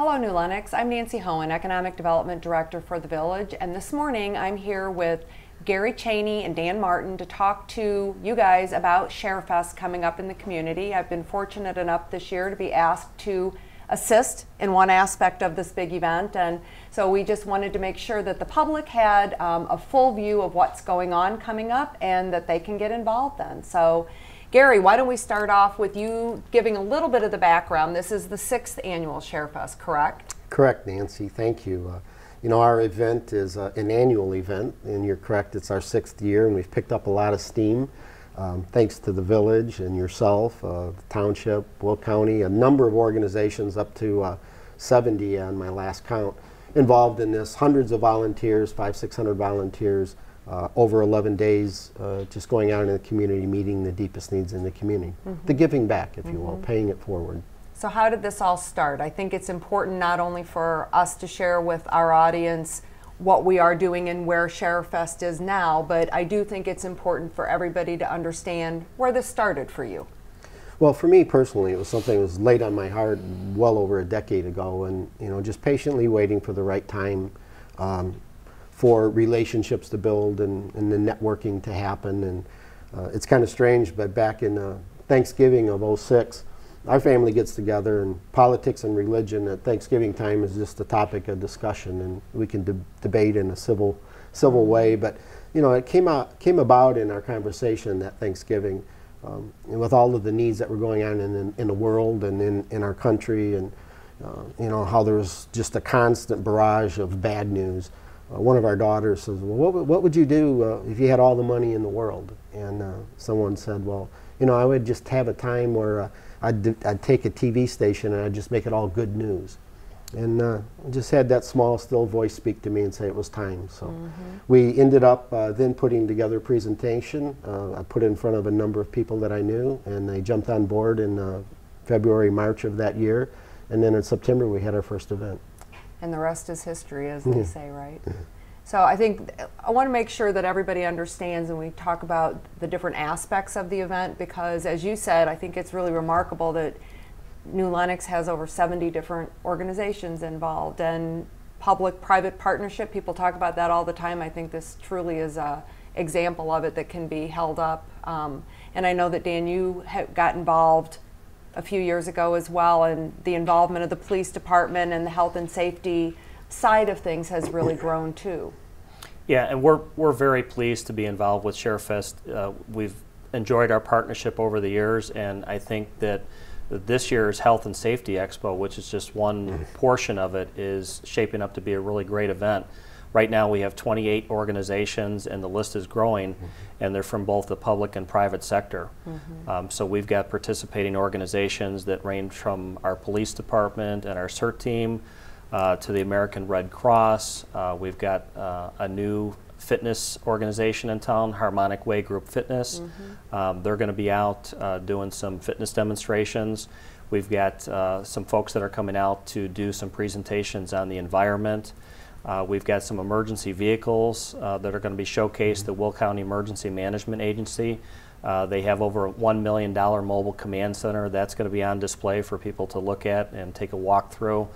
Hello, New Lenox. I'm Nancy Hohen, Economic Development Director for the Village, and this morning I'm here with Gary Cheney and Dan Martin to talk to you guys about Sharefest coming up in the community. I've been fortunate enough this year to be asked to assist in one aspect of this big event, and so we just wanted to make sure that the public had a full view of what's going on coming up and that they can get involved then. So Gary, why don't we start off with you giving a little bit of the background. This is the 6th annual Sharefest, correct? Correct, Nancy. Thank you. You know, our event is an annual event, and you're correct, it's our 6th year, and we've picked up a lot of steam thanks to the Village and yourself, the Township, Will County, a number of organizations, up to 70 on my last count, involved in this. Hundreds of volunteers, 500-600 volunteers, over 11 days, just going out in the community, meeting the deepest needs in the community. The giving back, if you will, paying it forward. So how did this all start? I think it's important not only for us to share with our audience what we are doing and where Sharefest is now, but I do think it's important for everybody to understand where this started for you. Well, for me personally, it was something that was laid on my heart well over a decade ago, and you know, just patiently waiting for the right time for relationships to build and the networking to happen. And it's kind of strange, but back in Thanksgiving of '06, our family gets together, and politics and religion at Thanksgiving time is just a topic of discussion, and we can debate in a civil way. But you know, it came about in our conversation that Thanksgiving, with all of the needs that were going on in the world and in our country, and you know, how there was just a constant barrage of bad news. One of our daughters says, well, what would you do if you had all the money in the world? And someone said, well, you know, I would just have a time where I'd take a TV station and I'd just make it all good news. And I just had that small, still voice speak to me and say it was time. So we ended up then putting together a presentation. I put it in front of a number of people that I knew, and they jumped on board in February, March of that year. And then in September, we had our first event. And the rest is history, as they say, right? So I think I want to make sure that everybody understands, and we talk about the different aspects of the event, because as you said, I think it's really remarkable that New Lenox has over 70 different organizations involved, and public-private partnership, people talk about that all the time. I think this truly is an example of it that can be held up. And I know that Dan, you got involved a few years ago as well, and the involvement of the police department and the health and safety side of things has really grown too. Yeah, and we're very pleased to be involved with Sharefest. We've enjoyed our partnership over the years, and I think that this year's Health and Safety Expo, which is just one portion of it, is shaping up to be a really great event. Right now we have 28 organizations, and the list is growing, and they're from both the public and private sector. So we've got participating organizations that range from our police department and our CERT team to the American Red Cross. We've got a new fitness organization in town, Harmonic Way Group Fitness. They're going to be out doing some fitness demonstrations. We've got some folks that are coming out to do some presentations on the environment. We've got some emergency vehicles that are going to be showcased. The Will County Emergency Management Agency. They have over a $1 million mobile command center that's going to be on display for people to look at and take a walk through.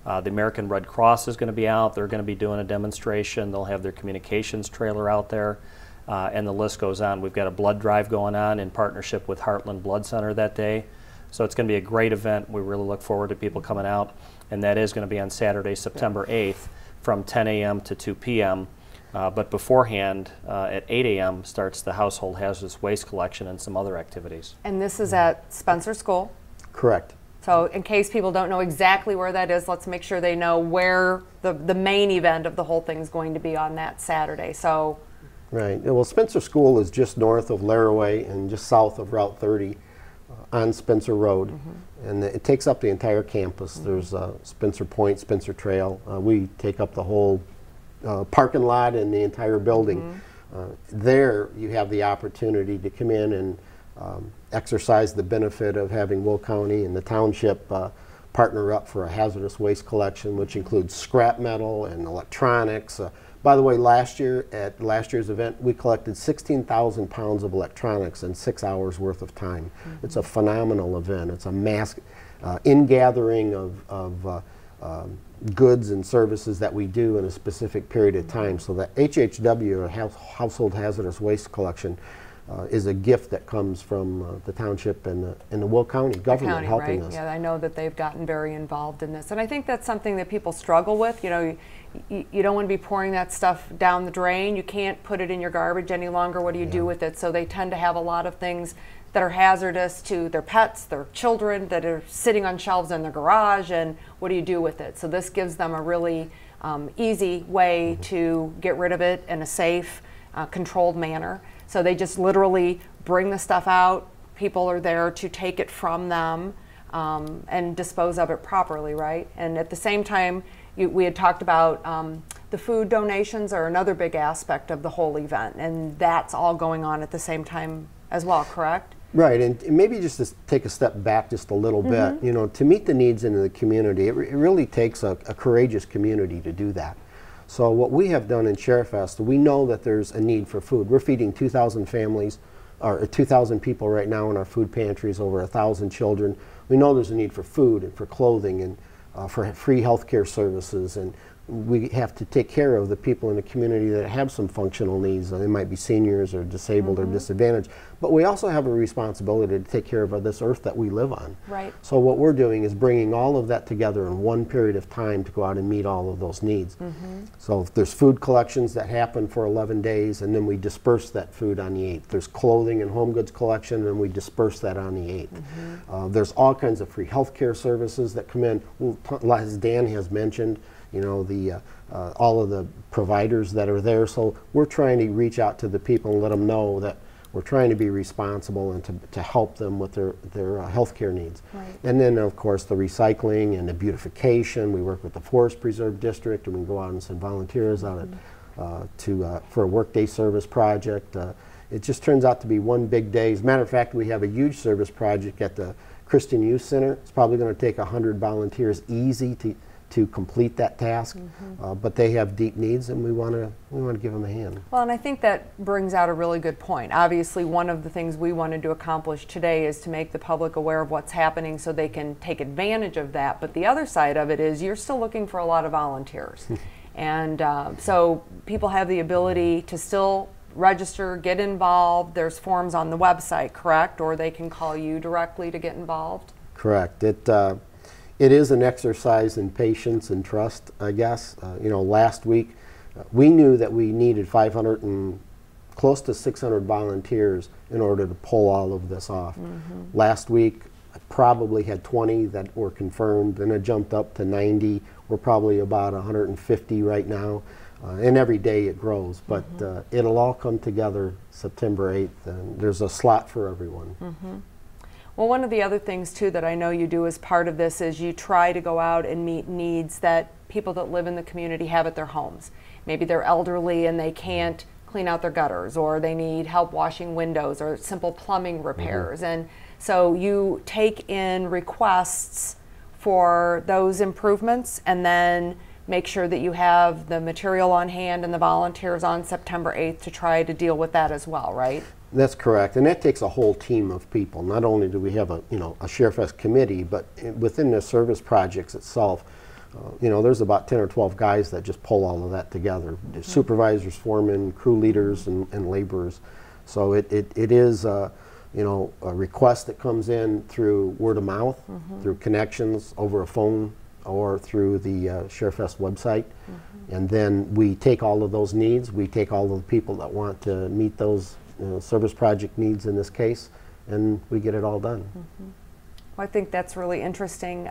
The American Red Cross is going to be out. They're going to be doing a demonstration. They'll have their communications trailer out there, and the list goes on. We've got a blood drive going on in partnership with Heartland Blood Center that day. So it's going to be a great event. We really look forward to people coming out, and that is going to be on Saturday, September 8th. From 10 a.m. to 2 p.m. But beforehand, at 8 a.m. starts the household hazardous waste collection and some other activities. And this is at Spencer School? Correct. So in case people don't know exactly where that is, let's make sure they know where the main event of the whole thing is going to be on that Saturday. So. Right. Well, Spencer School is just north of Laraway and just south of Route 30 on Spencer Road. And it takes up the entire campus. There's Spencer Point, Spencer Trail. We take up the whole parking lot and the entire building. There you have the opportunity to come in and exercise the benefit of having Will County and the Township partner up for a hazardous waste collection, which includes scrap metal and electronics. By the way, last year at last year's event, we collected 16,000 pounds of electronics in 6 hours worth of time. It's a phenomenal event. It's a mass ingathering of goods and services that we do in a specific period of time. So that HHW, or Household Hazardous Waste Collection, is a gift that comes from the township and the Will County government helping us. Yeah, I know that they've gotten very involved in this, and I think that's something that people struggle with. You know, you don't want to be pouring that stuff down the drain. You can't put it in your garbage any longer. What do you do with it? So they tend to have a lot of things that are hazardous to their pets, their children, that are sitting on shelves in their garage, and what do you do with it? So this gives them a really easy way to get rid of it in a safe, controlled manner. So they just literally bring the stuff out. People are there to take it from them and dispose of it properly, right? And at the same time, we had talked about the food donations are another big aspect of the whole event, and that's all going on at the same time as well, correct? Right, and maybe just to take a step back just a little bit, you know, to meet the needs in the community, it really takes a courageous community to do that. So what we have done in Sharefest, we know that there's a need for food. We're feeding 2,000 families, or 2,000 people right now in our food pantries, over 1,000 children. We know there's a need for food and for clothing and for free healthcare services, and we have to take care of the people in the community that have some functional needs. They might be seniors or disabled or disadvantaged, but we also have a responsibility to take care of this earth that we live on. Right. So what we're doing is bringing all of that together in one period of time to go out and meet all of those needs. So if there's food collections that happen for 11 days, and then we disperse that food on the 8th. There's clothing and home goods collection, and we disperse that on the 8th. There's all kinds of free healthcare services that come in. As Dan has mentioned, you know, all of the providers that are there. So we're trying to reach out to the people and let them know that we're trying to be responsible and to help them with their healthcare needs. Right. And then, of course, the recycling and the beautification. We work with the Forest Preserve District, and we go out and send volunteers out for a workday service project. It just turns out to be one big day. As a matter of fact, we have a huge service project at the Christian Youth Center. It's probably going to take 100 volunteers easy to complete that task, but they have deep needs, and we want to give them a hand. Well, and I think that brings out a really good point. Obviously, one of the things we wanted to accomplish today is to make the public aware of what's happening so they can take advantage of that. But the other side of it is you're still looking for a lot of volunteers. And so people have the ability to still register, get involved. There's forms on the website, correct? Or they can call you directly to get involved? Correct. It is an exercise in patience and trust, I guess. You know, last week we knew that we needed 500 and close to 600 volunteers in order to pull all of this off. Last week I probably had 20 that were confirmed, then it jumped up to 90. We're probably about 150 right now, and every day it grows, but it'll all come together September 8th, and there's a slot for everyone. Well, one of the other things too that I know you do as part of this is you try to go out and meet needs that people that live in the community have at their homes. Maybe they're elderly and they can't clean out their gutters, or they need help washing windows, or simple plumbing repairs. And so you take in requests for those improvements, and then make sure that you have the material on hand and the volunteers on September 8th to try to deal with that as well, right? That's correct, and that takes a whole team of people. Not only do we have a Sharefest committee, but within the service projects itself, there's about 10 or 12 guys that just pull all of that together. Supervisors, foremen, crew leaders, and laborers. So it is a request that comes in through word of mouth, through connections over a phone, or through the Sharefest website. And then we take all of those needs, we take all of the people that want to meet those service project needs in this case, and we get it all done. Well, I think that's really interesting.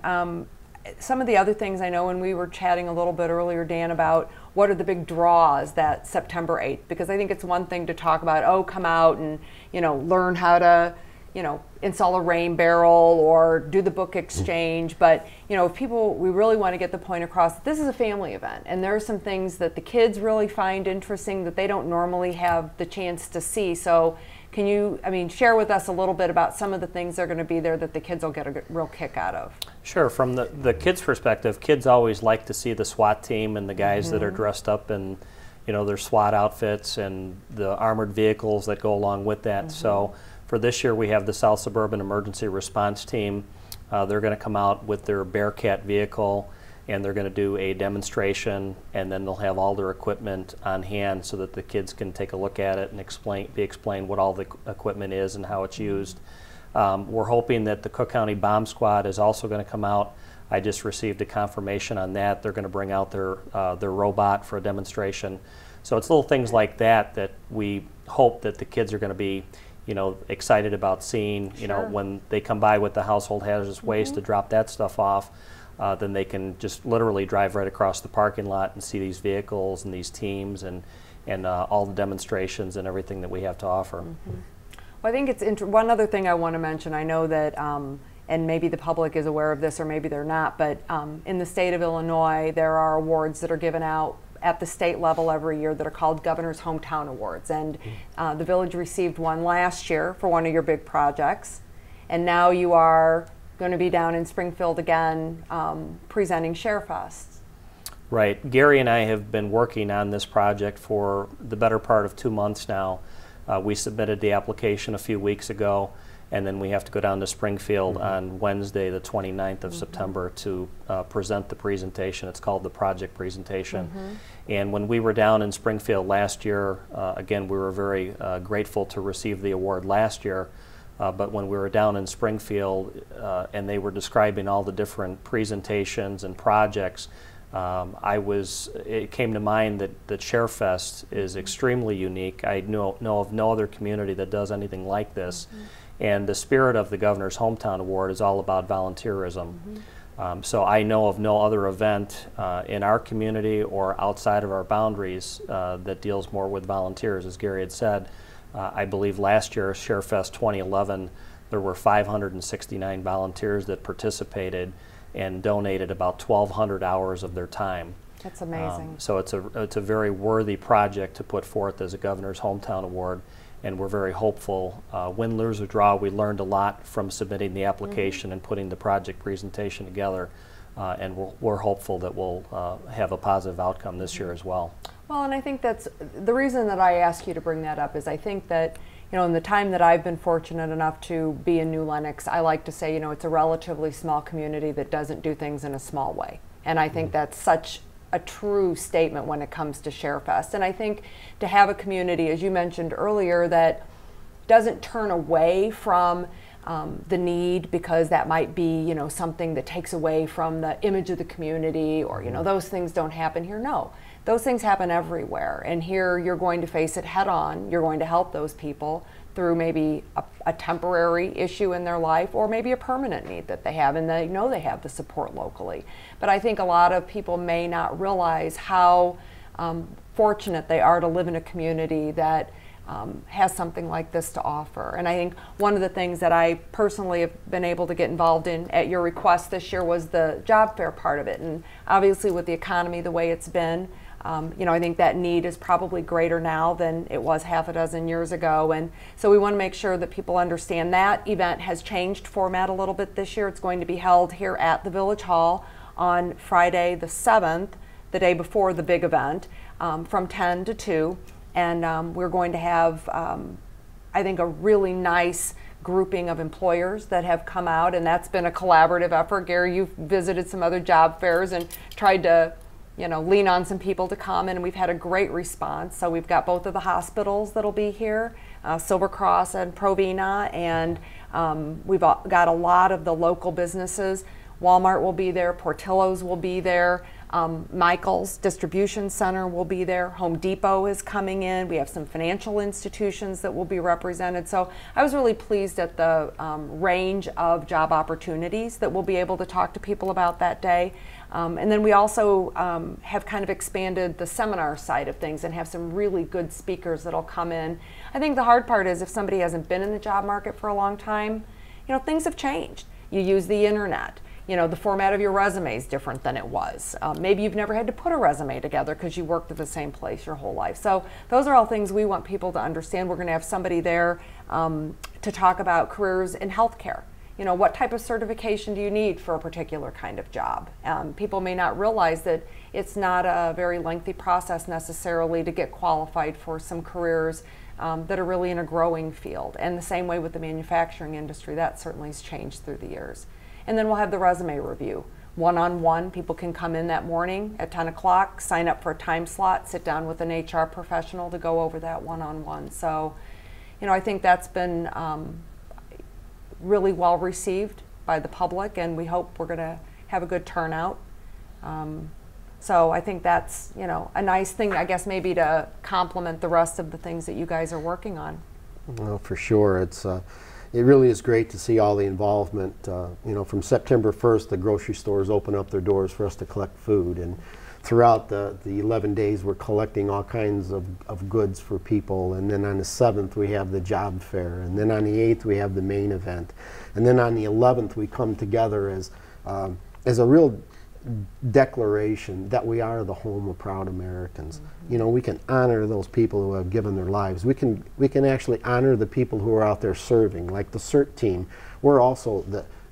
Some of the other things I know, when we were chatting a little bit earlier, Dan, about what are the big draws that September 8th, because I think it's one thing to talk about, oh, come out and learn how to install a rain barrel or do the book exchange, but if people, we really want to get the point across that this is a family event, and there are some things that the kids really find interesting that they don't normally have the chance to see. So can you, share with us a little bit about some of the things that are going to be there that the kids will get a real kick out of? Sure. From the kids' perspective, kids always like to see the SWAT team and the guys that are dressed up in their SWAT outfits and the armored vehicles that go along with that. So for this year, we have the South Suburban Emergency Response Team. They're going to come out with their Bearcat vehicle, and they're going to do a demonstration, and then they'll have all their equipment on hand so that the kids can take a look at it and explain what all the equipment is and how it's used. We're hoping that the Cook County Bomb Squad is also going to come out. I just received a confirmation on that. They're going to bring out their robot for a demonstration. So it's little things like that that we hope that the kids are going to be, excited about seeing. Sure. When they come by with the household hazardous waste to drop that stuff off, then they can just literally drive right across the parking lot and see these vehicles and these teams and all the demonstrations and everything that we have to offer. Well, I think it's one other thing I want to mention. I know that, and maybe the public is aware of this or maybe they're not, but in the state of Illinois, there are awards that are given out at the state level every year that are called Governor's Hometown Awards. And the village received one last year for one of your big projects. And now you are going to be down in Springfield again presenting Sharefest. Right. Gary and I have been working on this project for the better part of 2 months now. We submitted the application a few weeks ago, and then we have to go down to Springfield on Wednesday, the 29th of September, to present the presentation. It's called the project presentation. And when we were down in Springfield last year, again, we were very grateful to receive the award last year. But when we were down in Springfield and they were describing all the different presentations and projects, it came to mind that Sharefest is extremely unique. I know of no other community that does anything like this. And the spirit of the Governor's Hometown Award is all about volunteerism. So I know of no other event in our community or outside of our boundaries that deals more with volunteers. As Gary had said, I believe last year, Sharefest 2011, there were 569 volunteers that participated and donated about 1,200 hours of their time. That's amazing. So it's a very worthy project to put forth as a Governor's Hometown Award, and we're very hopeful. Win, lose, or draw, we learned a lot from submitting the application and putting the project presentation together, and we're hopeful that we'll have a positive outcome this year as well. Well, and I think that's the reason that I ask you to bring that up is I think that, in the time that I've been fortunate enough to be in New Lenox, I like to say, it's a relatively small community that doesn't do things in a small way. And I think that's such a true statement when it comes to Sharefest. And I think to have a community, as you mentioned earlier, that doesn't turn away from the need because that might be, something that takes away from the image of the community or, those things don't happen here. No. Those things happen everywhere, and here you're going to face it head on. You're going to help those people through maybe a temporary issue in their life or maybe a permanent need that they have, and they know they have the support locally. But I think a lot of people may not realize how fortunate they are to live in a community that has something like this to offer. And I think one of the things that I personally have been able to get involved in at your request this year was the job fair part of it. And obviously with the economy the way it's been, I think that need is probably greater now than it was half a dozen years ago. And so we want to make sure that people understand that event has changed format a little bit this year. It's going to be held here at the Village Hall on Friday the 7th, the day before the big event, from 10 to 2. And we're going to have, I think, a really nice grouping of employers that have come out, and that's been a collaborative effort. Gary, you've visited some other job fairs and tried to lean on some people to come, and we've had a great response. So we've got both of the hospitals that'll be here, Silver Cross and Provena, and we've got a lot of the local businesses. Walmart will be there, Portillo's will be there, Michael's Distribution Center will be there, Home Depot is coming in, we have some financial institutions that will be represented. So I was really pleased at the range of job opportunities that we'll be able to talk to people about that day. And then we also have kind of expanded the seminar side of things and have some really good speakers that'll come in. I think the hard part is if somebody hasn't been in the job market for a long time, things have changed. You use the internet. The format of your resume is different than it was. Maybe you've never had to put a resume together because you worked at the same place your whole life. So those are all things we want people to understand. We're going to have somebody there to talk about careers in healthcare. What type of certification do you need for a particular kind of job? People may not realize that it's not a very lengthy process necessarily to get qualified for some careers that are really in a growing field. And the same way with the manufacturing industry, that certainly has changed through the years. And then we'll have the resume review, one-on-one. People can come in that morning at 10 o'clock, sign up for a time slot, sit down with an HR professional to go over that one-on-one. So, you know, I think that's been really well received by the public, and we hope we're going to have a good turnout. So I think that's, you know, a nice thing, I guess, maybe to complement the rest of the things that you guys are working on. Well, for sure. It really is great to see all the involvement. You know, from September 1st, the grocery stores open up their doors for us to collect food. And throughout the 11 days, we're collecting all kinds of goods for people. And then on the 7th, we have the job fair. And then on the 8th, we have the main event. And then on the 11th, we come together as a real declaration that we are the home of proud Americans. Mm-hmm. You know, we can honor those people who have given their lives. We can actually honor the people who are out there serving, like the Sept team. We're also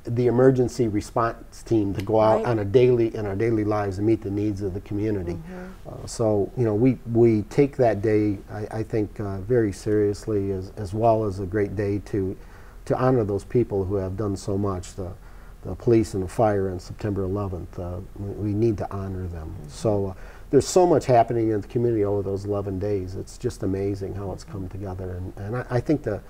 the emergency response team to go out on in our daily lives and meet the needs of the community. Mm-hmm. So, you know, we take that day, I think, very seriously, as well as a great day to honor those people who have done so much. The police and the fire on September 11th, we need to honor them. Mm-hmm. So there's so much happening in the community over those 11 days. It's just amazing how it's come together. And I think the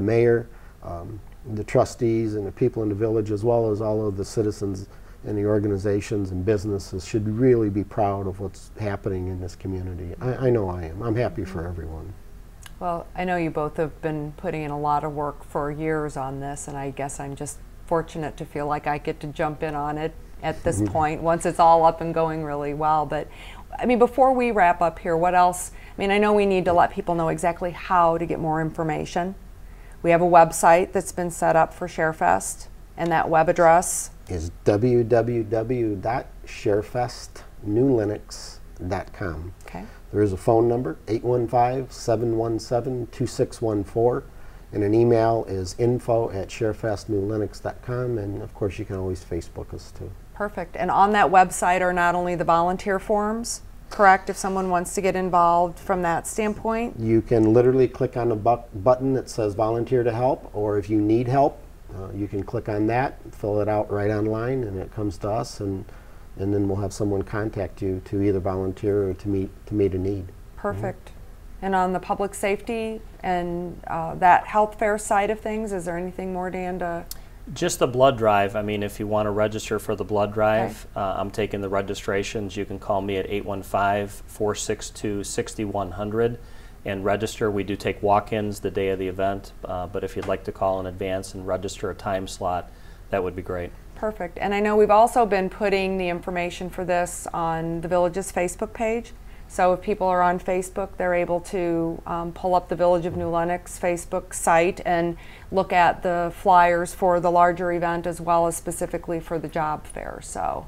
mayor, the trustees, and the people in the village, as well as all of the citizens and the organizations and businesses, should really be proud of what's happening in this community. I know I am. I'm happy for everyone. Well, I know you both have been putting in a lot of work for years on this, and I guess I'm just fortunate to feel like I get to jump in on it at this point once it's all up and going really well. But I mean, before we wrap up here, what else? I mean, I know we need to let people know exactly how to get more information. We have a website that's been set up for Sharefest, and that web address is www.sharefestnewlenox.com. Okay. There is a phone number, 815-717-2614. And an email is info@sharefestnewlenox.com, and of course you can always Facebook us too. Perfect. And on that website are not only the volunteer forms, correct, if someone wants to get involved from that standpoint? You can literally click on a button that says volunteer to help, or if you need help, you can click on that, fill it out right online, and it comes to us, and then we'll have someone contact you to either volunteer or to meet a need. Perfect. Mm-hmm. And on the public safety and that health fair side of things, is there anything more, Dan? Just the blood drive. I mean, if you want to register for the blood drive, okay. I'm taking the registrations. You can call me at 815-462-6100 and register. We do take walk-ins the day of the event, but if you'd like to call in advance and register a time slot, that would be great. Perfect. And I know we've also been putting the information for this on the Village's Facebook page. So if people are on Facebook, they're able to pull up the Village of New Lenox Facebook site and look at the flyers for the larger event as well as specifically for the job fair. So,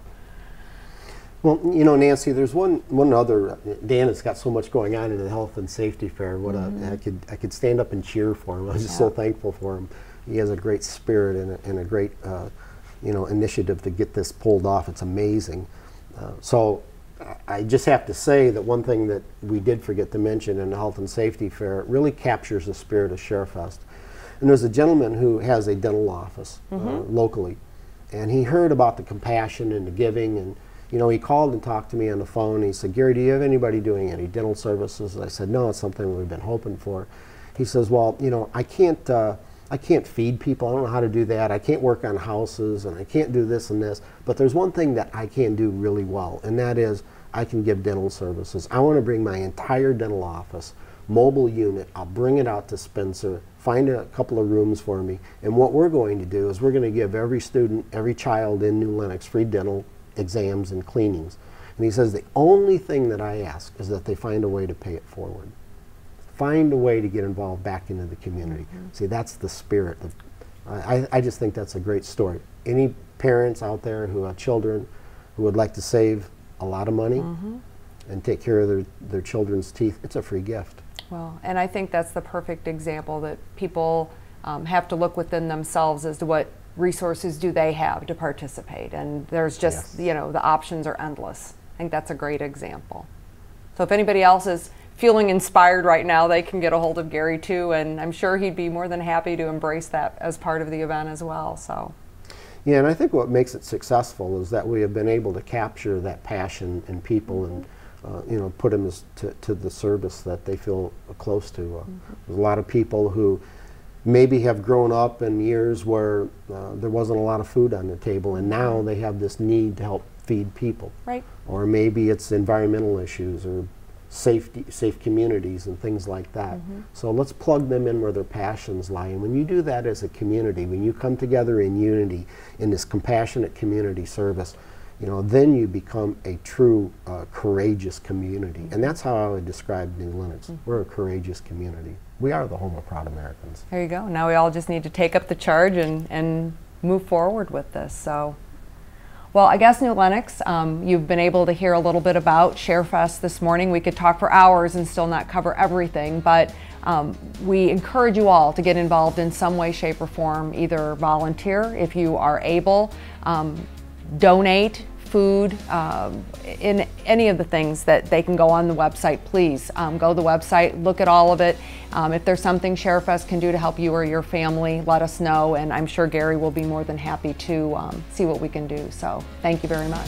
well, you know, Nancy, there's one other. Dan has got so much going on in the health and safety fair. What I could stand up and cheer for him. I was just so thankful for him. He has a great spirit and a great you know, initiative to get this pulled off. It's amazing. So I just have to say that one thing that we did forget to mention in the Health and Safety Fair, it really captures the spirit of Sharefest. And there's a gentleman who has a dental office locally, and he heard about the compassion and the giving, and you know, he called and talked to me on the phone. He said, "Gary, do you have anybody doing any dental services?" And I said, "No, it's something we've been hoping for." He says, "Well, you know, I can't feed people. I don't know how to do that. I can't work on houses, and I can't do this and this. But there's one thing that I can do really well, and that is I can give dental services. I want to bring my entire dental office, mobile unit. I'll bring it out to Spencer, find a couple of rooms for me. And what we're going to do is we're going to give every student, every child in New Lenox free dental exams and cleanings." And he says, "The only thing that I ask is that they find a way to pay it forward. Find a way to get involved back into the community." See, that's the spirit. I just think that's a great story. Any parents out there who have children who would like to save a lot of money and take care of their children's teeth, it's a free gift. Well, and I think that's the perfect example that people have to look within themselves as to what resources do they have to participate. And there's just, you know, the options are endless. I think that's a great example. So if anybody else is feeling inspired right now, they can get a hold of Gary too, and I'm sure he'd be more than happy to embrace that as part of the event as well. So, Yeah, and I think what makes it successful is that we have been able to capture that passion in people and you know, put them to the service that they feel close to. There's a lot of people who maybe have grown up in years where there wasn't a lot of food on the table, and now they have this need to help feed people. Right. Or maybe it's environmental issues or safe communities and things like that. So let's plug them in where their passions lie. And when you do that as a community, when you come together in unity in this compassionate community service, you know, then you become a true courageous community. And that's how I would describe New Lenox. We're a courageous community. We are the home of proud Americans. There you go. Now we all just need to take up the charge and move forward with this. So, well, I guess New Lenox, you've been able to hear a little bit about Sharefest this morning. We could talk for hours and still not cover everything, but we encourage you all to get involved in some way, shape, or form. Either volunteer if you are able, donate food, in any of the things that they can go on the website. Please go to the website, look at all of it. If there's something Sharefest can do to help you or your family, let us know, and I'm sure Gary will be more than happy to see what we can do. So thank you very much.